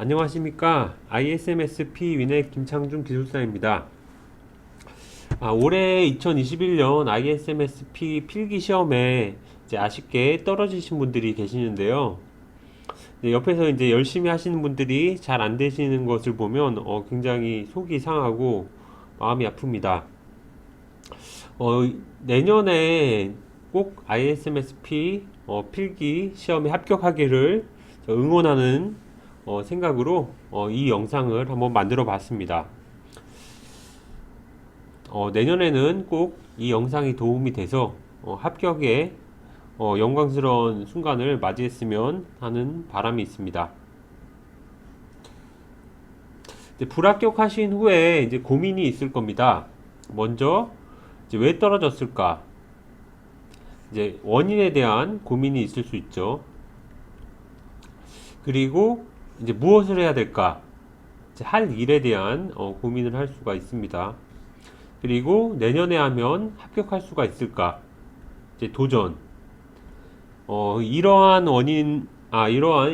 안녕하십니까. ISMSP 위넷 김창준 기술사입니다. 올해 2021년 ISMSP 필기 시험에 이제 아쉽게 떨어지신 분들이 계시는데요. 옆에서 이제 열심히 하시는 분들이 잘 안 되시는 것을 보면 굉장히 속이 상하고 마음이 아픕니다. 내년에 꼭 ISMSP 필기 시험에 합격하기를 응원하는 생각으로 이 영상을 한번 만들어 봤습니다. 내년에는 꼭 이 영상이 도움이 돼서 합격에 영광스러운 순간을 맞이했으면 하는 바람이 있습니다. 이제 불합격하신 후에 이제 고민이 있을 겁니다. 먼저 이제 왜 떨어졌을까? 이제 원인에 대한 고민이 있을 수 있죠. 그리고 이제 무엇을 해야 될까? 이제 할 일에 대한 고민을 할 수가 있습니다. 그리고 내년에 하면 합격할 수가 있을까? 이제 도전. 이러한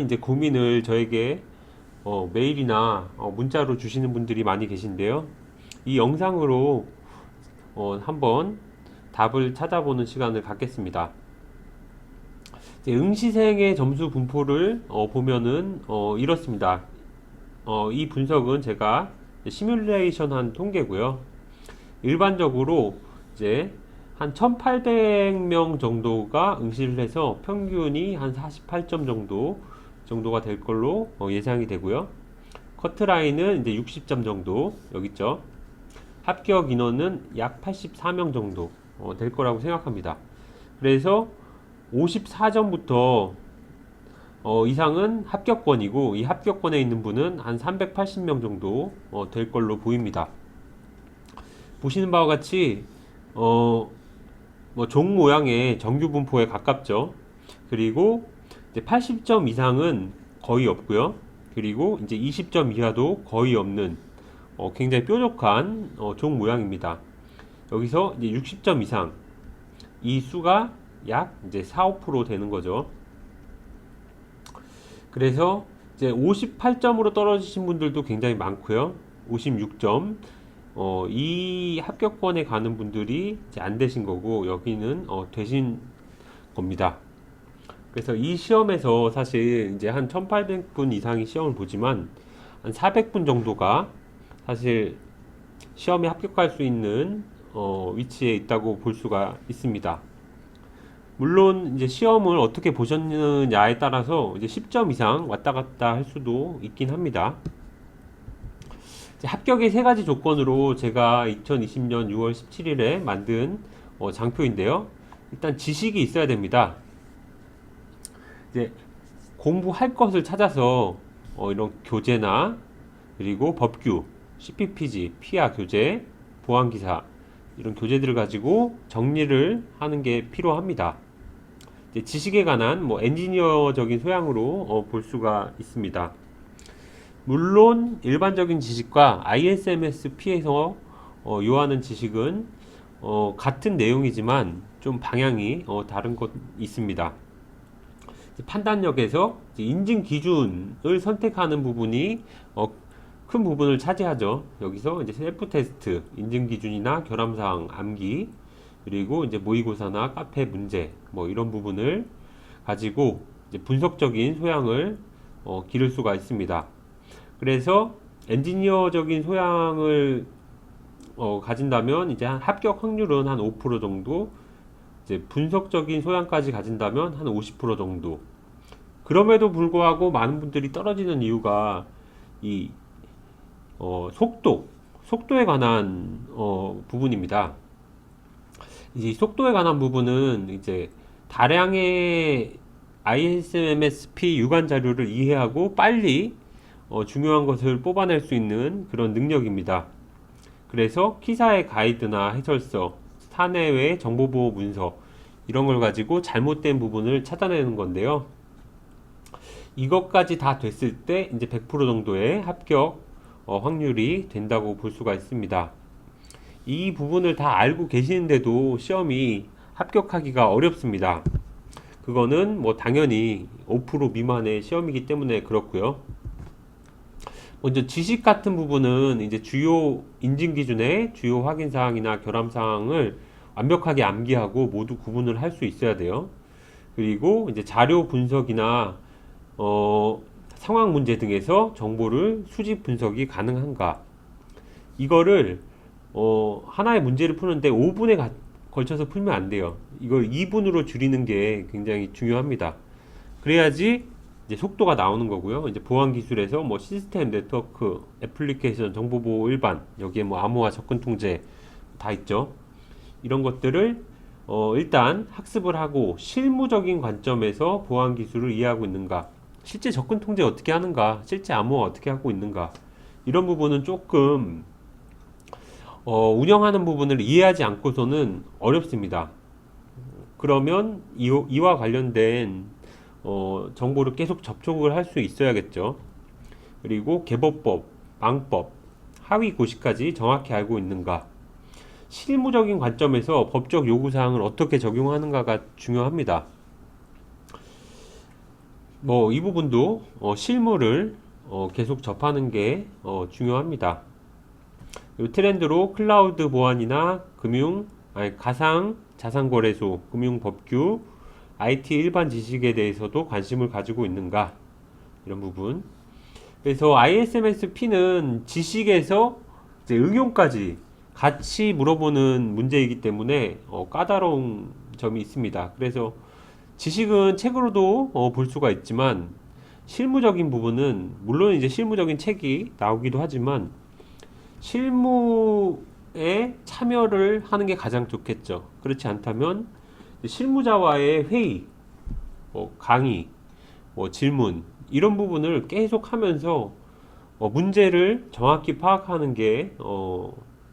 이제 고민을 저에게 메일이나 문자로 주시는 분들이 많이 계신데요. 이 영상으로 한번 답을 찾아보는 시간을 갖겠습니다. 응시생의 점수 분포를 보면은 이렇습니다. 이 분석은 제가 시뮬레이션 한 통계고요. 일반적으로 이제 한 1800명 정도가 응시를 해서 평균이 한 48점 정도가 될 걸로 예상이 되고요. 커트라인은 이제 60점 정도 여기 있죠. 합격 인원은 약 84명 정도 될 거라고 생각합니다. 그래서 54점부터 이상은 합격권이고, 이 합격권에 있는 분은 한 380명 정도 될 걸로 보입니다. 보시는 바와 같이 종 모양의 정규 분포에 가깝죠. 그리고 이제 80점 이상은 거의 없고요. 그리고 이제 20점 이하도 거의 없는 굉장히 뾰족한 종 모양입니다. 여기서 이제 60점 이상, 이 수가 약 이제 4~5% 되는 거죠. 그래서 이제 58점으로 떨어지신 분들도 굉장히 많고요. 56점. 이 합격권에 가는 분들이 이제 안 되신 거고, 여기는 되신 겁니다. 그래서 이 시험에서 사실 이제 한 1800분 이상이 시험을 보지만 한 400분 정도가 사실 시험에 합격할 수 있는 위치에 있다고 볼 수가 있습니다. 물론 이제 시험을 어떻게 보셨느냐에 따라서 이제 10점 이상 왔다 갔다 할 수도 있긴 합니다. 합격의 세 가지 조건으로 제가 2020년 6월 17일에 만든 장표인데요. 일단 지식이 있어야 됩니다. 이제 공부할 것을 찾아서 이런 교재나 그리고 법규, CPPG, 피아 교재, 보안기사 이런 교재들을 가지고 정리를 하는 게 필요합니다. 이제 지식에 관한 엔지니어적인 소양으로 볼 수가 있습니다. 물론 일반적인 지식과 ISMSP에서 요하는 지식은 같은 내용이지만 좀 방향이 다른 것 있습니다. 판단력에서 인증 기준을 선택하는 부분이 큰 부분을 차지하죠. 여기서 이제 셀프 테스트, 인증 기준이나 결함사항, 암기, 그리고 이제 모의고사나 카페 문제, 이런 부분을 가지고 이제 분석적인 소양을 기를 수가 있습니다. 그래서 엔지니어적인 소양을 가진다면 이제 한 합격 확률은 한 5% 정도, 이제 분석적인 소양까지 가진다면 한 50% 정도. 그럼에도 불구하고 많은 분들이 떨어지는 이유가 이 속도에 관한 부분입니다. 이 속도에 관한 부분은 이제 다량의 ISMSP 유관 자료를 이해하고 빨리 중요한 것을 뽑아낼 수 있는 그런 능력입니다. 그래서 키사의 가이드나 해설서, 사내외 정보보호 문서 이런 걸 가지고 잘못된 부분을 찾아내는 건데요. 이것까지 다 됐을 때 이제 100% 정도의 합격 확률이 된다고 볼 수가 있습니다. 이 부분을 다 알고 계시는데도 시험이 합격하기가 어렵습니다. 그거는 당연히 5% 미만의 시험이기 때문에 그렇고요. 먼저 지식 같은 부분은 이제 주요 인증 기준의 주요 확인 사항이나 결함 사항을 완벽하게 암기하고 모두 구분을 할 수 있어야 돼요. 그리고 이제 자료 분석이나 상황 문제 등에서 정보를 수집 분석이 가능한가? 이거를 하나의 문제를 푸는데 5분에 걸쳐서 풀면 안 돼요. 이걸 2분으로 줄이는 게 굉장히 중요합니다. 그래야지 이제 속도가 나오는 거고요. 이제 보안 기술에서 뭐 시스템, 네트워크, 애플리케이션, 정보보호 일반, 여기에 뭐 암호화, 접근 통제 다 있죠. 이런 것들을 일단 학습을 하고 실무적인 관점에서 보안 기술을 이해하고 있는가, 실제 접근 통제 어떻게 하는가, 실제 암호화 어떻게 하고 있는가, 이런 부분은 조금 운영하는 부분을 이해하지 않고서는 어렵습니다. 그러면 이와 관련된 정보를 계속 접촉을 할 수 있어야겠죠. 그리고 개보법, 망법, 하위 고시까지 정확히 알고 있는가. 실무적인 관점에서 법적 요구사항을 어떻게 적용하는가가 중요합니다. 뭐 이 부분도 실무를 계속 접하는 게 중요합니다. 그리고 트렌드로 클라우드 보안이나 가상 자산거래소, 금융법규, IT 일반 지식에 대해서도 관심을 가지고 있는가, 이런 부분. 그래서 ISMS-P는 지식에서 이제 응용까지 같이 물어보는 문제이기 때문에 까다로운 점이 있습니다. 그래서 지식은 책으로도 볼 수가 있지만 실무적인 부분은 물론 이제 실무적인 책이 나오기도 하지만 실무에 참여를 하는 게 가장 좋겠죠. 그렇지 않다면 실무자와의 회의, 강의, 질문, 이런 부분을 계속 하면서 문제를 정확히 파악하는 게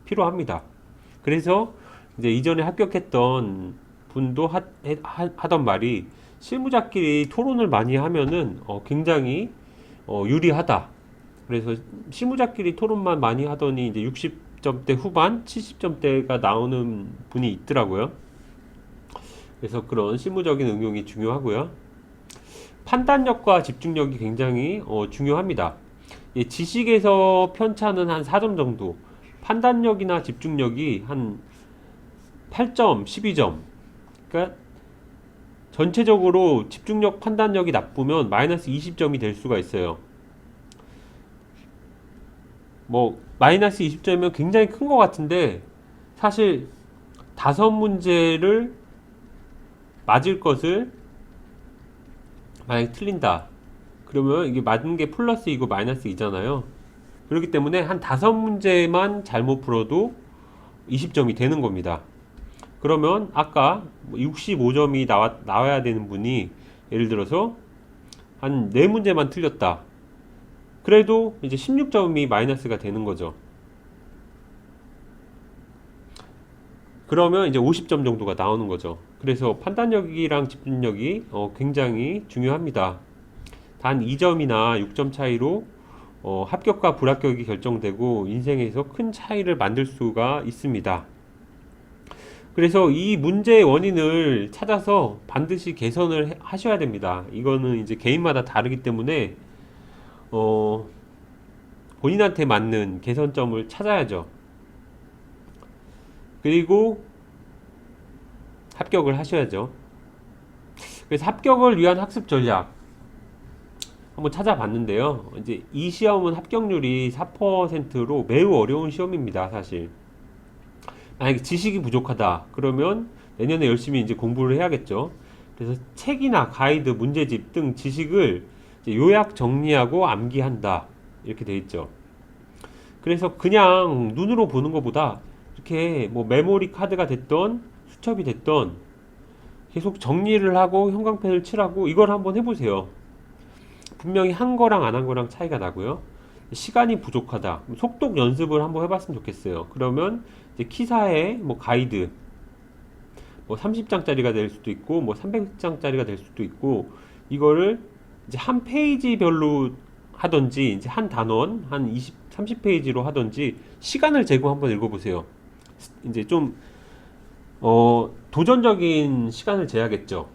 필요합니다. 그래서 이제 이전에 합격했던 분도 하던 말이, 실무자끼리 토론을 많이 하면은 굉장히 유리하다. 그래서 실무자끼리 토론만 많이 하더니 이제 60점대 후반, 70점대가 나오는 분이 있더라고요. 그래서 그런 실무적인 응용이 중요하고요. 판단력과 집중력이 굉장히 중요합니다. 지식에서 편차는 한 4점 정도, 판단력이나 집중력이 한 8점, 12점. 그러니까 전체적으로 집중력, 판단력이 나쁘면 마이너스 20점이 될 수가 있어요. 뭐 마이너스 20점이면 굉장히 큰 것 같은데, 사실 5문제를 맞을 것을 만약에 틀린다 그러면 이게 맞은 게 플러스 이고 마이너스 이잖아요. 그렇기 때문에 한 5문제만 잘못 풀어도 20점이 되는 겁니다. 그러면 아까 65점이 나와야 되는 분이 예를 들어서 한 4문제만 틀렸다, 그래도 이제 16점이 마이너스가 되는 거죠. 그러면 이제 50점 정도가 나오는 거죠. 그래서 판단력이랑 집중력이 굉장히 중요합니다. 단 2점이나 6점 차이로 합격과 불합격이 결정되고 인생에서 큰 차이를 만들 수가 있습니다. 그래서 이 문제의 원인을 찾아서 반드시 개선을 하셔야 됩니다. 이거는 이제 개인마다 다르기 때문에 본인한테 맞는 개선점을 찾아야죠. 그리고 합격을 하셔야죠. 그래서 합격을 위한 학습 전략 한번 찾아봤는데요. 이제 이 시험은 합격률이 4%로 매우 어려운 시험입니다, 사실. 만약에 지식이 부족하다 그러면 내년에 열심히 이제 공부를 해야겠죠. 그래서 책이나 가이드, 문제집 등 지식을 이제 요약 정리하고 암기한다, 이렇게 돼 있죠. 그래서 그냥 눈으로 보는 것보다 이렇게 뭐 메모리 카드가 됐던 수첩이 됐던 계속 정리를 하고 형광펜을 칠하고 이걸 한번 해보세요. 분명히 한 거랑 안 한 거랑 차이가 나고요. 시간이 부족하다, 속독 연습을 한번 해봤으면 좋겠어요. 그러면 이제 키사의 뭐 가이드, 뭐 30장짜리가 될 수도 있고 뭐 300장짜리가 될 수도 있고, 이거를 이제 한 페이지별로 하던지 이제 한 단원 한 20, 30페이지로 하던지 시간을 재고 한번 읽어보세요. 이제 좀 도전적인 시간을 재야겠죠.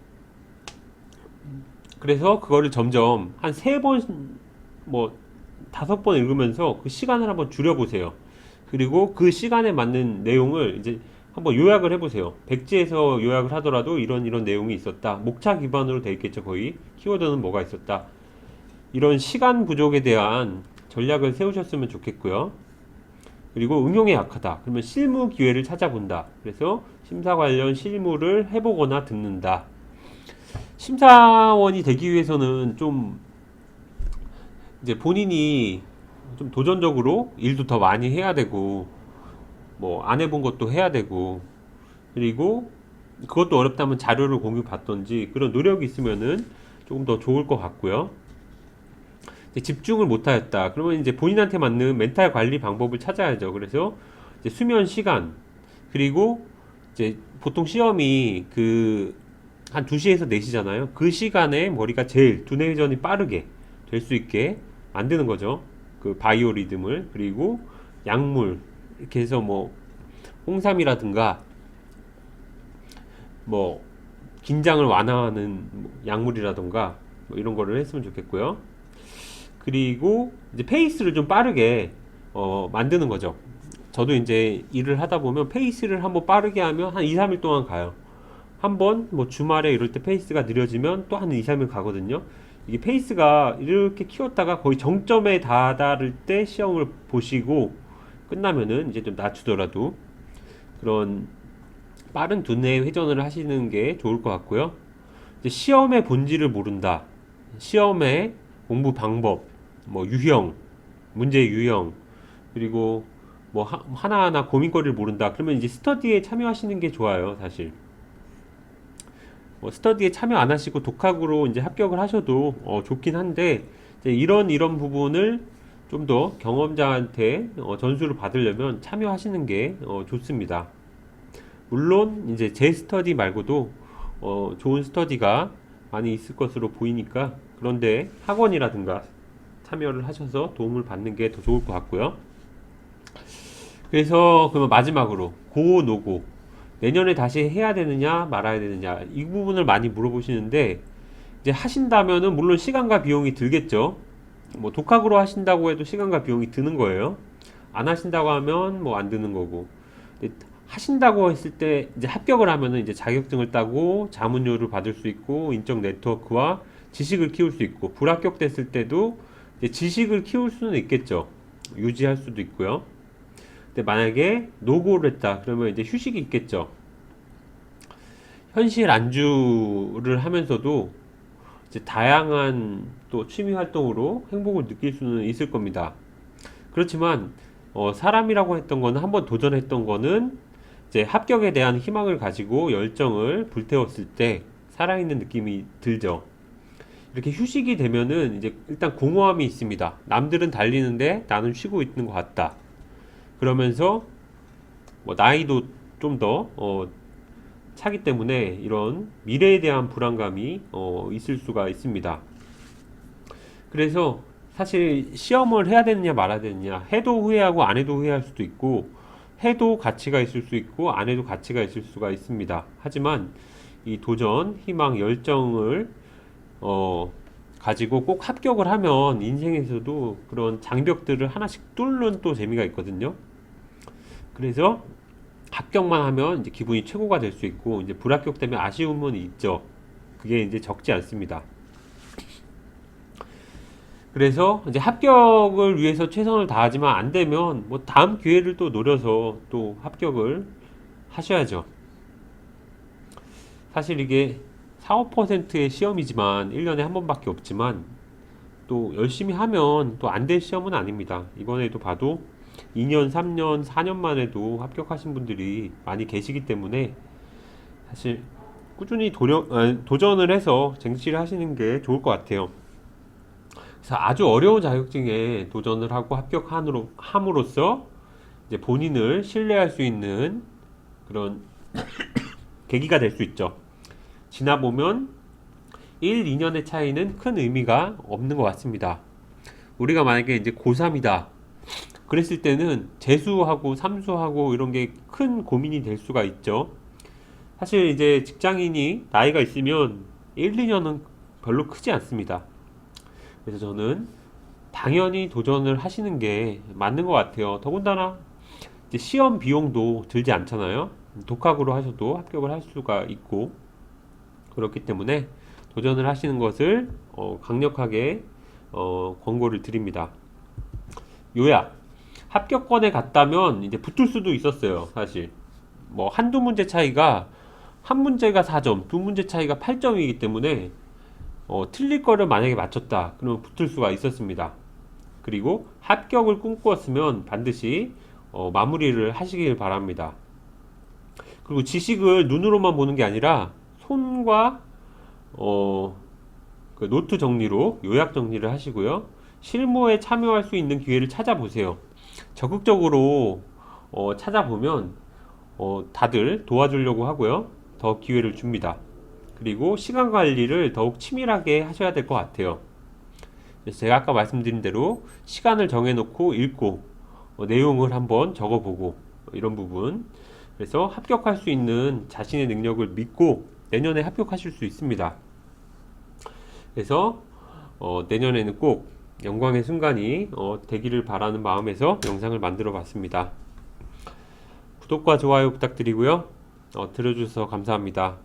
그래서 그거를 점점 한 3번, 뭐 5번 읽으면서 그 시간을 한번 줄여보세요. 그리고 그 시간에 맞는 내용을 이제 한번 요약을 해보세요. 백지에서 요약을 하더라도 이런 내용이 있었다. 목차 기반으로 돼 있겠죠, 거의. 키워드는 뭐가 있었다. 이런 시간 부족에 대한 전략을 세우셨으면 좋겠고요. 그리고 응용에 약하다. 그러면 실무 기회를 찾아본다. 그래서 심사 관련 실무를 해보거나 듣는다. 심사원이 되기 위해서는 좀 이제 본인이 좀 도전적으로 일도 더 많이 해야 되고, 뭐 안 해본 것도 해야 되고, 그리고 그것도 어렵다면 자료를 공유받던지 그런 노력이 있으면은 조금 더 좋을 것 같고요. 이제 집중을 못하였다. 그러면 이제 본인한테 맞는 멘탈 관리 방법을 찾아야죠. 그래서 이제 수면 시간, 그리고 이제 보통 시험이 그 한 2시에서 4시잖아요. 그 시간에 머리가 제일 두뇌 회전이 빠르게 될 수 있게 만드는 거죠. 그 바이오 리듬을. 그리고 약물, 이렇게 해서 뭐 홍삼이라든가 뭐 긴장을 완화하는 뭐 약물이라든가 뭐 이런 거를 했으면 좋겠고요. 그리고 이제 페이스를 좀 빠르게 만드는 거죠. 저도 이제 일을 하다 보면 페이스를 한번 빠르게 하면 한 2, 3일 동안 가요. 한번 뭐 주말에 이럴 때 페이스가 느려지면 또 한 2, 3일 가거든요. 이게 페이스가 이렇게 키웠다가 거의 정점에 다다를 때 시험을 보시고 끝나면은 이제 좀 낮추더라도 그런 빠른 두뇌 회전을 하시는 게 좋을 것 같고요. 이제 시험의 본질을 모른다. 시험의 공부 방법, 뭐 유형, 문제 유형, 그리고 뭐 하나하나 고민거리를 모른다. 그러면 이제 스터디에 참여하시는 게 좋아요, 사실. 뭐 스터디에 참여 안 하시고 독학으로 이제 합격을 하셔도 좋긴 한데 이제 이런 부분을 좀 더 경험자한테 전수를 받으려면 참여하시는 게 좋습니다. 물론 이제 제 스터디 말고도 좋은 스터디가 많이 있을 것으로 보이니까 그런데 학원이라든가 참여를 하셔서 도움을 받는 게 더 좋을 것 같고요. 그래서 그러면 마지막으로 고 노고 내년에 다시 해야 되느냐 말아야 되느냐 이 부분을 많이 물어보시는데 이제 하신다면은 물론 시간과 비용이 들겠죠. 뭐 독학으로 하신다고 해도 시간과 비용이 드는 거예요. 안 하신다고 하면 뭐 안 드는 거고. 근데 하신다고 했을 때 이제 합격을 하면은 이제 자격증을 따고 자문료를 받을 수 있고 인적 네트워크와 지식을 키울 수 있고 불합격됐을 때도 이제 지식을 키울 수는 있겠죠. 유지할 수도 있고요. 근데 만약에 노고를 했다 그러면 이제 휴식이 있겠죠. 현실 안주를 하면서도 이제 다양한 또 취미 활동으로 행복을 느낄 수는 있을 겁니다. 그렇지만 사람이라고 했던 거는 한번 도전했던 거는 이제 합격에 대한 희망을 가지고 열정을 불태웠을 때 살아있는 느낌이 들죠. 이렇게 휴식이 되면은 이제 일단 공허함이 있습니다. 남들은 달리는데 나는 쉬고 있는 것 같다. 그러면서 뭐 나이도 좀 더 차기 때문에 이런 미래에 대한 불안감이 있을 수가 있습니다. 그래서 사실 시험을 해야 되느냐 말아야 되느냐 해도 후회하고 안 해도 후회할 수도 있고 해도 가치가 있을 수 있고 안 해도 가치가 있을 수가 있습니다. 하지만 이 도전, 희망, 열정을 가지고 꼭 합격을 하면 인생에서도 그런 장벽들을 하나씩 뚫는 또 재미가 있거든요. 그래서 합격만 하면 이제 기분이 최고가 될 수 있고 이제 불합격 때문에 아쉬움은 있죠. 그게 이제 적지 않습니다. 그래서 이제 합격을 위해서 최선을 다하지만 안 되면 뭐 다음 기회를 또 노려서 또 합격을 하셔야죠. 사실 이게 4, 5%의 시험이지만 1년에 한 번밖에 없지만 또 열심히 하면 또 안 될 시험은 아닙니다. 이번에도 봐도 2년, 3년, 4년 만에도 합격하신 분들이 많이 계시기 때문에 사실 꾸준히 도전을 해서 쟁취를 하시는 게 좋을 것 같아요. 그래서 아주 어려운 자격증에 도전을 하고 합격함으로써 이제 본인을 신뢰할 수 있는 그런 계기가 될 수 있죠. 지나보면 1, 2년의 차이는 큰 의미가 없는 것 같습니다. 우리가 만약에 이제 고3이다. 그랬을 때는 재수하고 삼수하고 이런 게 큰 고민이 될 수가 있죠. 사실 이제 직장인이 나이가 있으면 1, 2년은 별로 크지 않습니다. 그래서 저는 당연히 도전을 하시는 게 맞는 것 같아요. 더군다나 이제 시험 비용도 들지 않잖아요. 독학으로 하셔도 합격을 할 수가 있고 그렇기 때문에 도전을 하시는 것을 강력하게 권고를 드립니다. 요약. 합격권에 갔다면 이제 붙을 수도 있었어요. 사실 뭐 한두 문제 차이가 한 문제가 4점, 두 문제 차이가 8점이기 때문에 틀릴 거를 만약에 맞췄다. 그러면 붙을 수가 있었습니다. 그리고 합격을 꿈꾸었으면 반드시 마무리를 하시길 바랍니다. 그리고 지식을 눈으로만 보는 게 아니라 손과 그 노트 정리로 요약 정리를 하시고요. 실무에 참여할 수 있는 기회를 찾아보세요. 적극적으로 찾아보면 다들 도와주려고 하고요. 더 기회를 줍니다. 그리고 시간 관리를 더욱 치밀하게 하셔야 될 것 같아요. 그래서 제가 아까 말씀드린 대로 시간을 정해놓고 읽고 내용을 한번 적어보고 이런 부분. 그래서 합격할 수 있는 자신의 능력을 믿고 내년에 합격하실 수 있습니다. 그래서 내년에는 꼭 영광의 순간이 되기를 바라는 마음에서 영상을 만들어 봤습니다. 구독과 좋아요 부탁드리고요. 들어주셔서 감사합니다.